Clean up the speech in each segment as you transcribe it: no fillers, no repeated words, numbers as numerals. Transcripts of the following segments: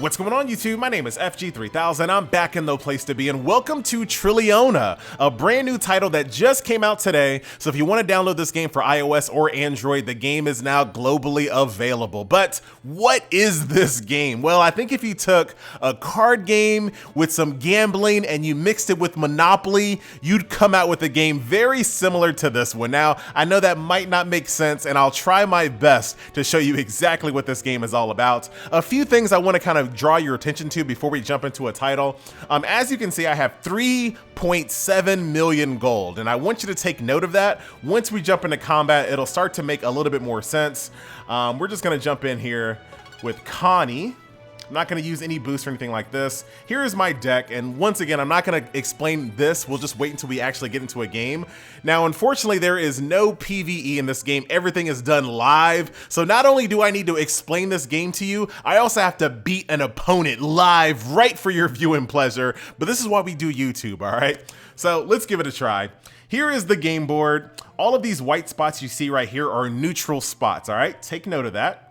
What's going on, YouTube? My name is FG3000. I'm back in No Place to Be, and welcome to Trillionia, a brand new title that just came out today. So if you want to download this game for iOS or Android, the game is now globally available. But what is this game? Well, I think if you took a card game with some gambling and you mixed it with Monopoly, you'd come out with a game very similar to this one. Now, I know that might not make sense, and I'll try my best to show you exactly what this game is all about. A few things I want to kind of draw your attention to before we jump into a title. As you can see, I have 3.7 million gold, and I want you to take note of that. Once we jump into combat, it'll start to make a little bit more sense. We're just going to jump in here with Connie. I'm not going to use any boost or anything like this. Here is my deck, and once again, I'm not going to explain this. We'll just wait until we actually get into a game. Now, unfortunately, there is no PvE in this game. Everything is done live. So not only do I need to explain this game to you, I also have to beat an opponent live right for your viewing pleasure. But this is why we do YouTube, all right? So let's give it a try. Here is the game board. All of these white spots you see right here are neutral spots, all right? Take note of that.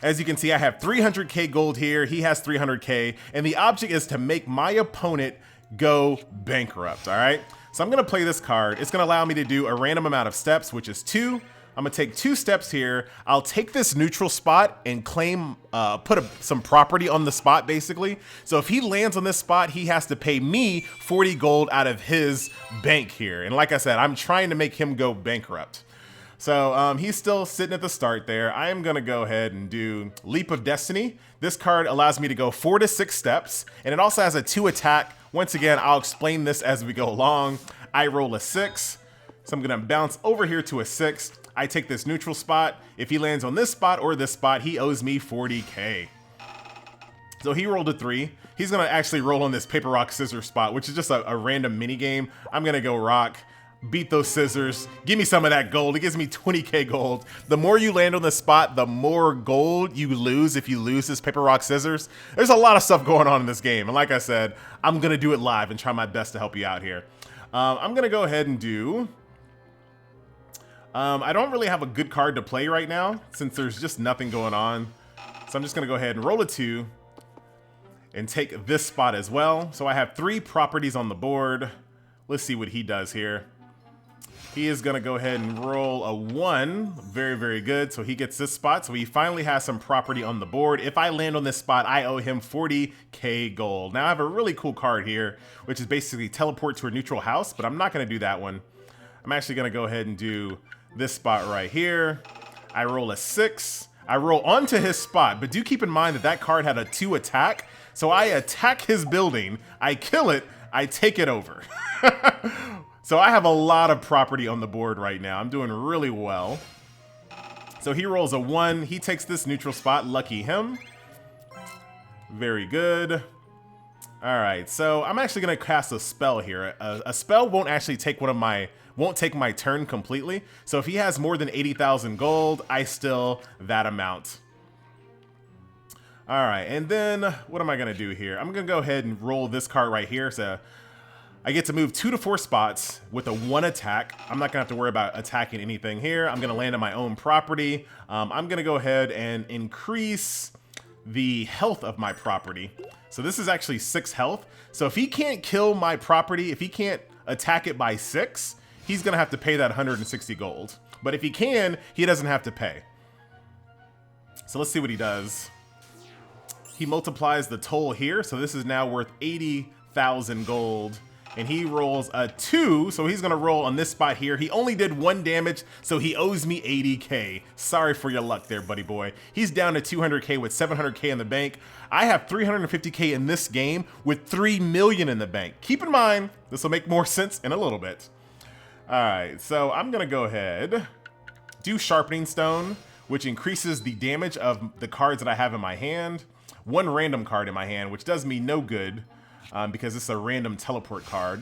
As you can see, I have 300k gold here, he has 300k, and the object is to make my opponent go bankrupt, all right? So I'm gonna play this card. It's gonna allow me to do a random amount of steps, which is 2. I'm gonna take 2 steps here. I'll take this neutral spot and claim, put some property on the spot, basically. So if he lands on this spot, he has to pay me 40 gold out of his bank here. And like I said, I'm trying to make him go bankrupt. So he's still sitting at the start there. I am gonna go ahead and do Leap of Destiny. This card allows me to go 4 to 6 steps, and it also has a 2 attack. Once again, I'll explain this as we go along. I roll a 6, so I'm gonna bounce over here to a 6. I take this neutral spot. If he lands on this spot or this spot, he owes me 40k. So he rolled a 3. He's gonna actually roll on this paper, rock, scissors spot, which is just a random mini game. I'm gonna go rock. Beat those scissors, give me some of that gold. It gives me 20k gold. The more you land on the spot, the more gold you lose if you lose this paper, rock, scissors. There's a lot of stuff going on in this game, and like I said, I'm gonna do it live and try my best to help you out here. I'm gonna go ahead and do I don't really have a good card to play right now since there's just nothing going on, so I'm just gonna go ahead and roll a 2 and take this spot as well. So I have 3 properties on the board. Let's see what he does here. He is gonna go ahead and roll a 1. Very, very good. So he gets this spot. So he finally has some property on the board. If I land on this spot, I owe him 40k gold. Now I have a really cool card here, which is basically teleport to a neutral house, but I'm not gonna do that one. I'm actually gonna go ahead and do this spot right here. I roll a 6. I roll onto his spot, but do keep in mind that that card had a 2 attack. So I attack his building, I kill it, I take it over. So I have a lot of property on the board right now. I'm doing really well. So he rolls a 1. He takes this neutral spot. Lucky him. Very good. All right. So I'm actually going to cast a spell here. A spell won't actually take won't take my turn completely. So if he has more than 80,000 gold, I still that amount. All right. And then what am I going to do here? I'm going to go ahead and roll this card right here. So I get to move 2 to 4 spots with a 1 attack. I'm not gonna have to worry about attacking anything here. I'm gonna land on my own property. I'm gonna go ahead and increase the health of my property. So this is actually 6 health. So if he can't kill my property, if he can't attack it by 6, he's gonna have to pay that 160 gold. But if he can, he doesn't have to pay. So let's see what he does. He multiplies the toll here. So this is now worth 80,000 gold. And he rolls a 2, so he's gonna roll on this spot here. He only did 1 damage, so he owes me 80k. Sorry for your luck there, buddy boy. He's down to 200k with 700k in the bank. I have 350k in this game with 3 million in the bank. Keep in mind, this will make more sense in a little bit. All right, so I'm gonna go ahead, do Sharpening Stone, which increases the damage of the cards that I have in my hand. 1 random card in my hand, which does me no good. Because it's a random teleport card.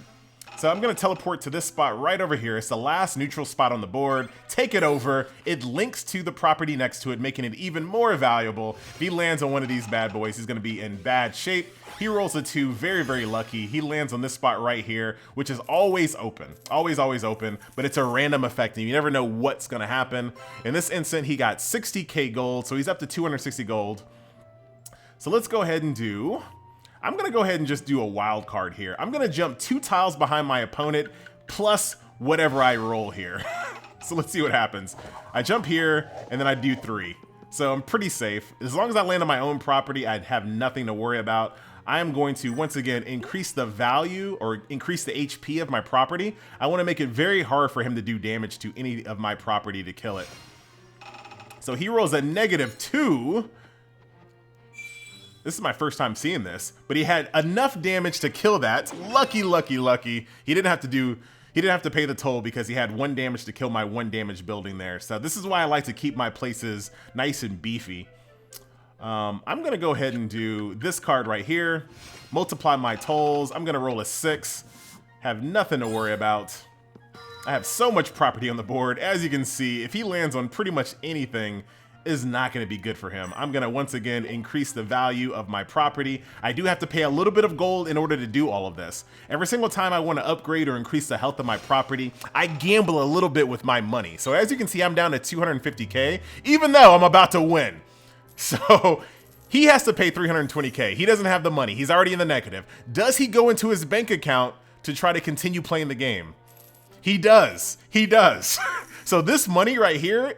So I'm gonna teleport to this spot right over here. It's the last neutral spot on the board. Take it over. It links to the property next to it, making it even more valuable. If he lands on one of these bad boys, he's gonna be in bad shape. He rolls a 2, very, very lucky. He lands on this spot right here, which is always open. Always, always open, but it's a random effect, and you never know what's gonna happen. In this instant, he got 60k gold, so he's up to 260 gold. So let's go ahead and I'm going to go ahead and just do a wild card here. I'm going to jump 2 tiles behind my opponent plus whatever I roll here. So let's see what happens. I jump here and then I do 3. So I'm pretty safe. As long as I land on my own property, I'd have nothing to worry about. I am going to, once again, increase the value or increase the HP of my property. I want to make it very hard for him to do damage to any of my property to kill it. So he rolls a -2. This is my first time seeing this, but he had enough damage to kill that. Lucky, lucky, lucky. He didn't have to pay the toll because he had 1 damage to kill my 1 damage building there. So this is why I like to keep my places nice and beefy. I'm going to go ahead and do this card right here. Multiply my tolls. I'm going to roll a 6. Have nothing to worry about. I have so much property on the board. As you can see, if he lands on pretty much anything, is not going to be good for him. I'm going to once again increase the value of my property. I do have to pay a little bit of gold in order to do all of this. Every single time I want to upgrade or increase the health of my property, I gamble a little bit with my money. So as you can see, I'm down to 250k, even though I'm about to win. So he has to pay 320k. He doesn't have the money. He's already in the negative. Does he go into his bank account to try to continue playing the game? He does. He does. So this money right here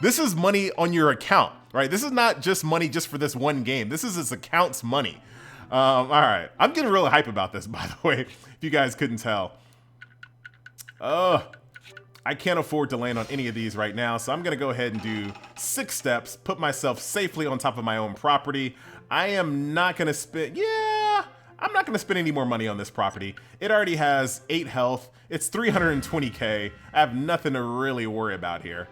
this is money on your account, right? This is not just money just for this one game. This is his account's money. All right. I'm getting really hype about this, by the way, if you guys couldn't tell. I can't afford to land on any of these right now, so I'm going to go ahead and do 6 steps, put myself safely on top of my own property. I am not going to spend... Yeah, I'm not going to spend any more money on this property. It already has 8 health. It's 320k. I have nothing to really worry about here.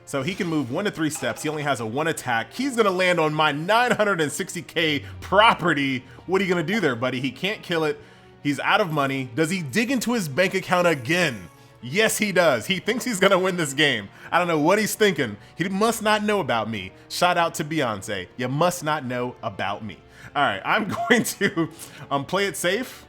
So he can move 1 to 3 steps. He only has a 1 attack. He's going to land on my 960k property. What are you going to do there, buddy? He can't kill it. He's out of money. Does he dig into his bank account again? Yes, he does. He thinks he's going to win this game. I don't know what he's thinking. He must not know about me. Shout out to Beyonce. You must not know about me. All right, I'm going to play it safe.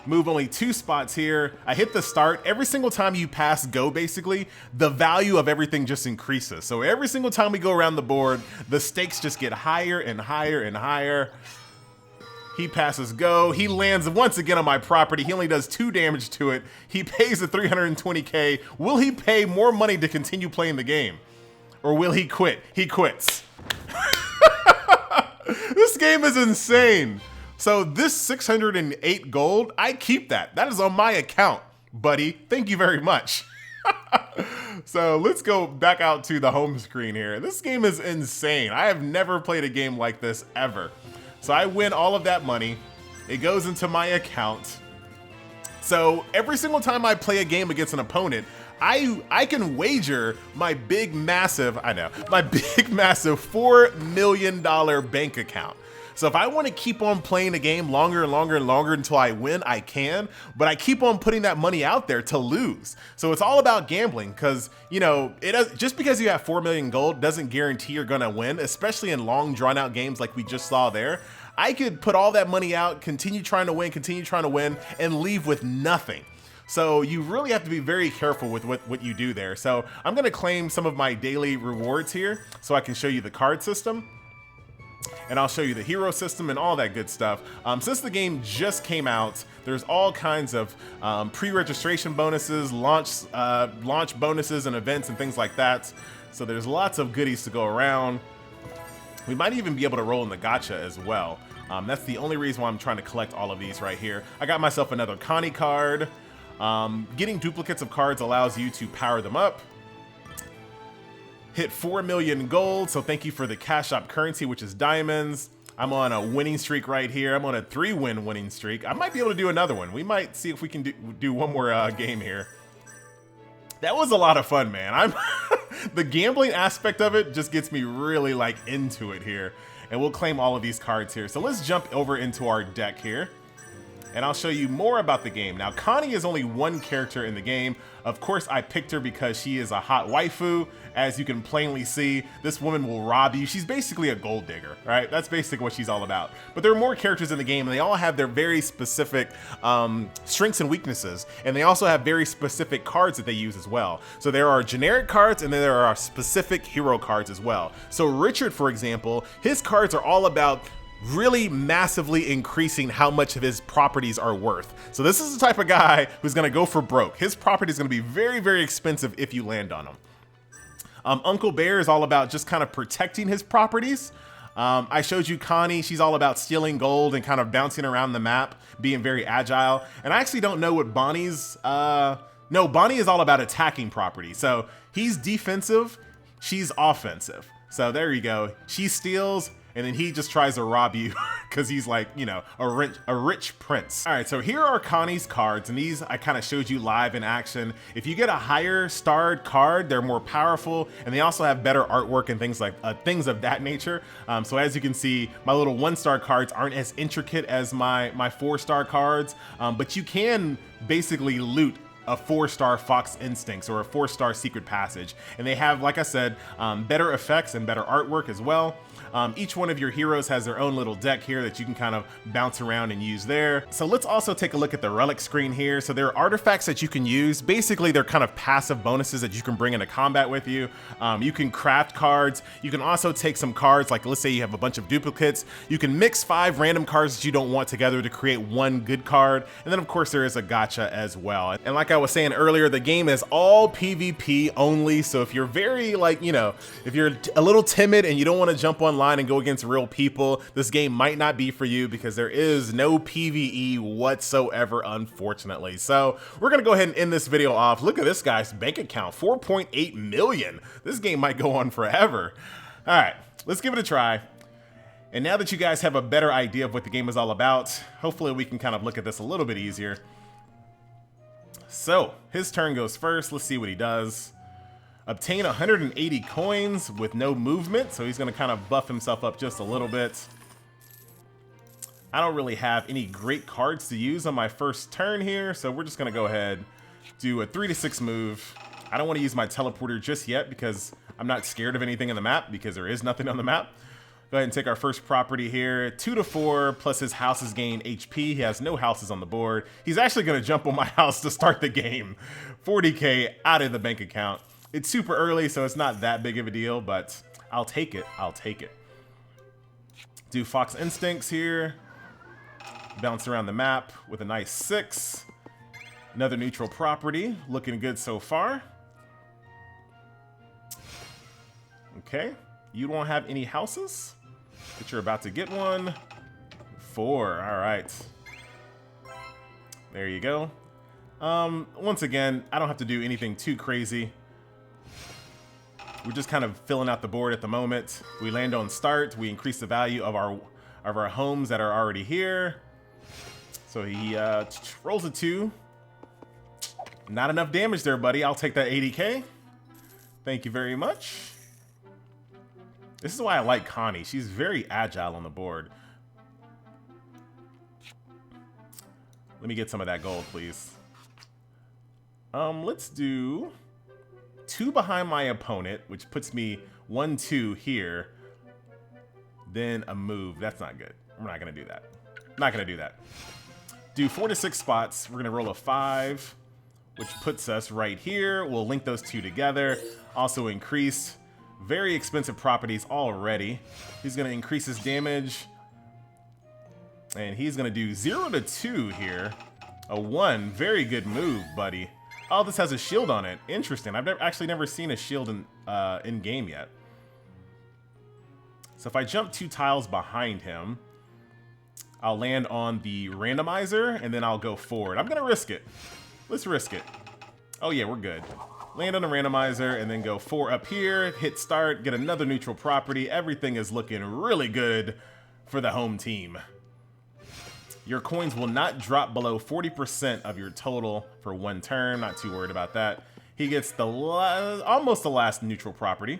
Move only 2 spots here. I hit the start. Every single time you pass go, basically, the value of everything just increases. So every single time we go around the board, the stakes just get higher and higher and higher. He passes go. He lands once again on my property. He only does 2 damage to it. He pays the 320k. Will he pay more money to continue playing the game? Or will he quit? He quits. This game is insane. So this 608 gold, I keep that. That is on my account, buddy. Thank you very much. So let's go back out to the home screen here. This game is insane. I have never played a game like this ever. So I win all of that money. It goes into my account. So every single time I play a game against an opponent, I can wager my big massive $4 million bank account. So if I want to keep on playing a game longer and longer and longer until I win, I can, but I keep on putting that money out there to lose. So it's all about gambling because, you know, just because you have 4 million gold doesn't guarantee you're going to win, especially in long drawn out games like we just saw there. I could put all that money out, continue trying to win, and leave with nothing. So you really have to be very careful with what you do there. So I'm going to claim some of my daily rewards here so I can show you the card system. And I'll show you the hero system and all that good stuff. Since the game just came out, there's all kinds of pre-registration bonuses, launch bonuses and events and things like that. So there's lots of goodies to go around. We might even be able to roll in the gacha as well. That's the only reason why I'm trying to collect all of these right here. I got myself another Connie card. Getting duplicates of cards allows you to power them up. Hit 4 million gold, so thank you for the cash shop currency, which is diamonds. I'm on a winning streak right here. I'm on a 3-win winning streak. I might be able to do another one. We might see if we can do one more game here. That was a lot of fun, man. The gambling aspect of it just gets me really like into it here. And we'll claim all of these cards here. So let's jump over into our deck here. and I'll show you more about the game. Now, Connie is only one character in the game. Of course, I picked her because she is a hot waifu. As you can plainly see, this woman will rob you. She's basically a gold digger, right? That's basically what she's all about. But there are more characters in the game, and they all have their very specific strengths and weaknesses. And they also have very specific cards that they use as well. So there are generic cards, and then there are specific hero cards as well. So Richard, for example, his cards are all about really massively increasing how much of his properties are worth. So this is the type of guy who's gonna go for broke. His property is gonna be very, very expensive if you land on him. Uncle Bear is all about just kind of protecting his properties. I showed you Connie. She's all about stealing gold and kind of bouncing around the map, being very agile. And I actually don't know what Bonnie's, no, Bonnie is all about attacking property. So he's defensive, she's offensive. So there you go. She steals, and then he just tries to rob you because he's like, you know, a rich prince. All right, so here are Connie's cards, and these I kind of showed you live in action. If you get a higher starred card, they're more powerful, and they also have better artwork and things like things of that nature. So as you can see, my little 1-star cards aren't as intricate as my 4-star cards, but you can basically loot a 4-star Fox Instincts or a 4-star Secret Passage. And they have, like I said, better effects and better artwork as well. Each one of your heroes has their own little deck here that you can kind of bounce around and use there. So let's also take a look at the relic screen here. So there are artifacts that you can use. Basically, they're kind of passive bonuses that you can bring into combat with you. You can craft cards. You can also take some cards, like let's say you have a bunch of duplicates. You can mix 5 random cards that you don't want together to create one good card. And then of course there is a gacha as well. And like I was saying earlier, the game is all PvP only. So if you're very like, you know, if you're a little timid and you don't want to jump online and go against real people, this game might not be for you because there is no PvE whatsoever, unfortunately. So we're gonna go ahead and end this video off. Look at this guy's bank account, 4.8 million. This game might go on forever. All right, let's give it a try. And now that you guys have a better idea of what the game is all about, hopefully we can kind of look at this a little bit easier. So his turn goes first. Let's see what he does. Obtain 180 coins with no movement, so he's gonna kind of buff himself up just a little bit. I don't really have any great cards to use on my first turn here, so we're just gonna go ahead, do a 3 to 6 move. I don't wanna use my teleporter just yet because I'm not scared of anything in the map because there is nothing on the map. Go ahead and take our first property here, 2 to 4, plus his houses gain HP. He has no houses on the board. He's actually gonna jump on my house to start the game. 40K out of the bank account. It's super early, so it's not that big of a deal, but I'll take it. I'll take it. Do Fox Instincts here. Bounce around the map with a nice 6. Another neutral property. Looking good so far. Okay. You don't have any houses, but you're about to get one. 4. All right. There you go. Once again, I don't have to do anything too crazy. We're just kind of filling out the board at the moment. We land on start. We increase the value of our homes that are already here. So he rolls a 2. Not enough damage there, buddy. I'll take that 80K. Thank you very much. This is why I like Connie. She's very agile on the board. Let me get some of that gold, please. Let's do 2 behind my opponent, which puts me 1-2 here. Then a move. That's not good. We're not gonna do that. Not gonna do that. Do 4 to 6 spots. We're gonna roll a 5, which puts us right here. We'll link those 2 together. Also increase. Very expensive properties already. He's gonna increase his damage. And he's gonna do 0 to 2 here. A 1. Very good move, buddy. Oh, this has a shield on it. Interesting. I've actually never seen a shield in game yet. So if I jump 2 tiles behind him, I'll land on the randomizer, and then I'll go forward. I'm gonna risk it. Let's risk it. Oh yeah, we're good. Land on the randomizer, and then go 4 up here, hit start, get another neutral property. Everything is looking really good for the home team. Your coins will not drop below 40% of your total for 1 turn. Not too worried about that. He gets the almost the last neutral property.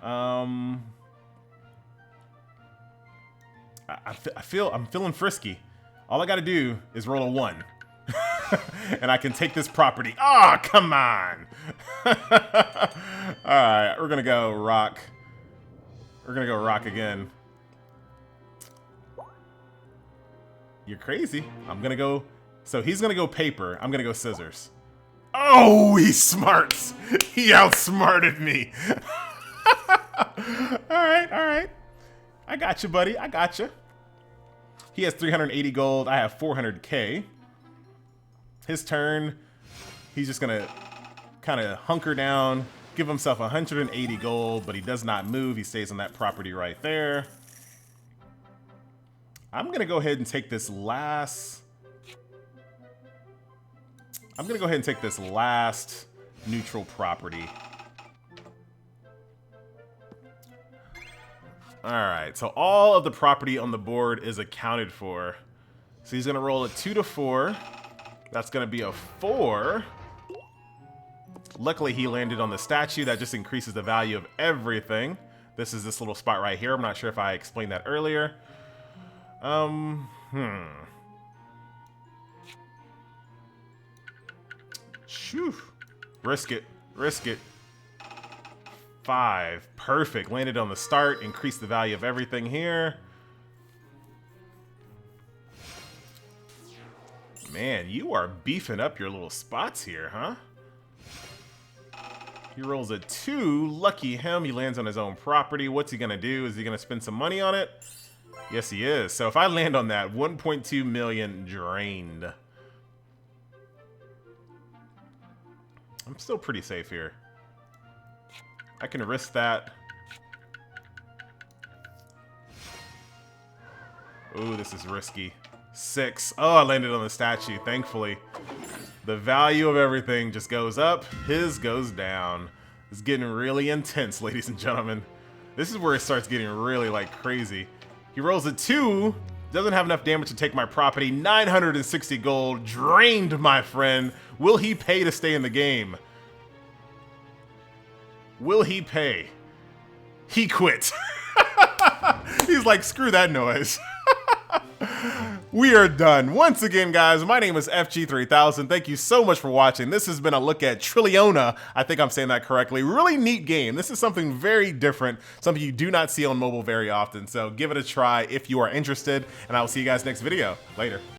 I'm feeling frisky. All I gotta do is roll a 1. And I can take this property. Oh, come on. Alright, we're gonna go rock. We're gonna go rock again. You're crazy. I'm gonna go. So he's gonna go paper. I'm gonna go scissors. Oh, he's smart. He outsmarted me. Alright, alright. I got you, buddy. I got you. He has 380 gold. I have 400k. His turn. He's just gonna kind of hunker down, give himself 180 gold, but he does not move. He stays on that property right there. I'm gonna go ahead and take this last. I'm gonna go ahead and take this last neutral property. All right, so all of the property on the board is accounted for. So he's gonna roll a 2 to 4. That's gonna be a 4. Luckily, he landed on the statue. That just increases the value of everything. This is this little spot right here. I'm not sure if I explained that earlier. Shoo. Risk it. Risk it. 5. Perfect. Landed on the start. Increased the value of everything here. Man, you are beefing up your little spots here, huh? He rolls a 2. Lucky him. He lands on his own property. What's he going to do? Is he going to spend some money on it? Yes, he is. So if I land on that, 1.2 million drained. I'm still pretty safe here. I can risk that. Ooh, this is risky. 6. Oh, I landed on the statue, thankfully. The value of everything just goes up. His goes down. It's getting really intense, ladies and gentlemen. This is where it starts getting really, like, crazy. He rolls a 2. Doesn't have enough damage to take my property. 960 gold. Drained, my friend. Will he pay to stay in the game? Will he pay? He quit. He's like, screw that noise. We are done. Once again, guys, my name is FG3000. Thank you so much for watching. This has been a look at Trillionia. I think I'm saying that correctly. Really neat game. This is something very different, something you do not see on mobile very often. So give it a try if you are interested, and I will see you guys next video. Later.